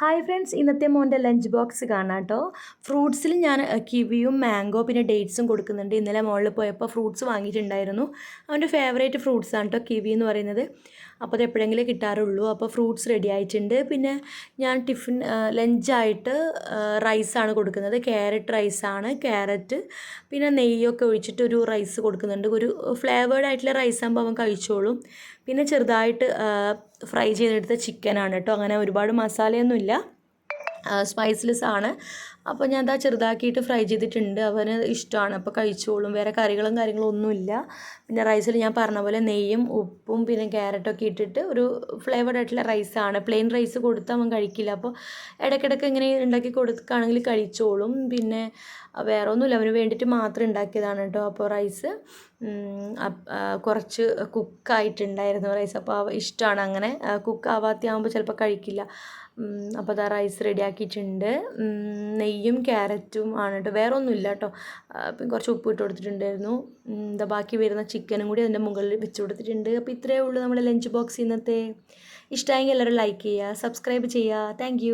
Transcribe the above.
Hi friends, ഇന്നത്തെ മോൻ്റെ lunch box കാണാം കേട്ടോ. ഫ്രൂട്ട്സിൽ ഞാൻ കിവിയും മാംഗോ പിന്നെ ഡേറ്റ്സും കൊടുക്കുന്നുണ്ട്. ഇന്നലെ മോളിൽ പോയപ്പോൾ ഫ്രൂട്ട്സ് വാങ്ങിയിട്ടുണ്ടായിരുന്നു. അവൻ്റെ ഫേവറേറ്റ് ഫ്രൂട്ട്സ് ആണ് കേട്ടോ കിവി എന്ന് പറയുന്നത്. അപ്പോൾ അത് എപ്പോഴെങ്കിലും കിട്ടാറുള്ളൂ. അപ്പോൾ ഫ്രൂട്ട്സ് റെഡി ആയിട്ടുണ്ട്. പിന്നെ ഞാൻ ലഞ്ചായിട്ട് റൈസാണ് കൊടുക്കുന്നത്. ക്യാരറ്റ് റൈസാണ്. ക്യാരറ്റ് പിന്നെ നെയ്യൊക്കെ ഒഴിച്ചിട്ട് ഒരു റൈസ് കൊടുക്കുന്നുണ്ട്. ഒരു ഫ്ലേവേർഡ് ആയിട്ടുള്ള റൈസ് ആകുമ്പോൾ അവൻ കഴിച്ചോളും. പിന്നെ ചെറുതായിട്ട് ഫ്രൈ ചെയ്തെടുത്ത ചിക്കനാണ് കേട്ടോ. അങ്ങനെ ഒരുപാട് മസാലയൊന്നുമില്ല, സ്പൈസ്ലെസ് ആണ്. അപ്പോൾ ഞാൻ അതാ ചെറുതാക്കിയിട്ട് ഫ്രൈ ചെയ്തിട്ടുണ്ട്. അവന് ഇഷ്ടമാണ്, അപ്പോൾ കഴിച്ചോളും. വേറെ കാര്യങ്ങളും ഒന്നുമില്ല. പിന്നെ റൈസിൽ ഞാൻ പറഞ്ഞ പോലെ നെയ്യും ഉപ്പും പിന്നെ ക്യാരറ്റൊക്കെ ഇട്ടിട്ട് ഒരു ഫ്ലേവർഡ് ആയിട്ടുള്ള റൈസാണ്. പ്ലെയിൻ റൈസ് കൊടുത്താൽ അവൻ കഴിക്കില്ല. അപ്പോൾ ഇടയ്ക്കിടയ്ക്ക് ഇങ്ങനെ ഉണ്ടാക്കി കൊടുക്കുകയാണെങ്കിൽ കഴിച്ചോളും. പിന്നെ വേറെ ഒന്നുമില്ല, അവന് വേണ്ടിയിട്ട് മാത്രം ഉണ്ടാക്കിയതാണ് കേട്ടോ. അപ്പോൾ റൈസ് കുറച്ച് കുക്കായിട്ടുണ്ടായിരുന്നു റൈസ്. അപ്പോൾ ഇഷ്ടമാണ് അങ്ങനെ. കുക്കാവാത്തയാകുമ്പോൾ ചിലപ്പോൾ കഴിക്കില്ല. അപ്പോൾ അതാ റൈസ് റെഡിയാക്കിയിട്ടുണ്ട്. നെയ്യും ക്യാരറ്റും ആണ് കേട്ടോ, വേറെ ഒന്നുമില്ല കേട്ടോ. പിന്നെ കുറച്ച് ഉപ്പ് ഇട്ട് കൊടുത്തിട്ടുണ്ടായിരുന്നു. ബാക്കി വരുന്ന ചിക്കനും കൂടി അതിൻ്റെ മുകളിൽ വെച്ച് കൊടുത്തിട്ടുണ്ട്. അപ്പോൾ ഇത്രയേ ഉള്ളൂ നമ്മുടെ ലഞ്ച് ബോക്സ് ഇന്നത്തെ. ഇഷ്ടമായെങ്കിൽ എല്ലാവരും ലൈക്ക് ചെയ്യുക, സബ്സ്ക്രൈബ് ചെയ്യുക. താങ്ക്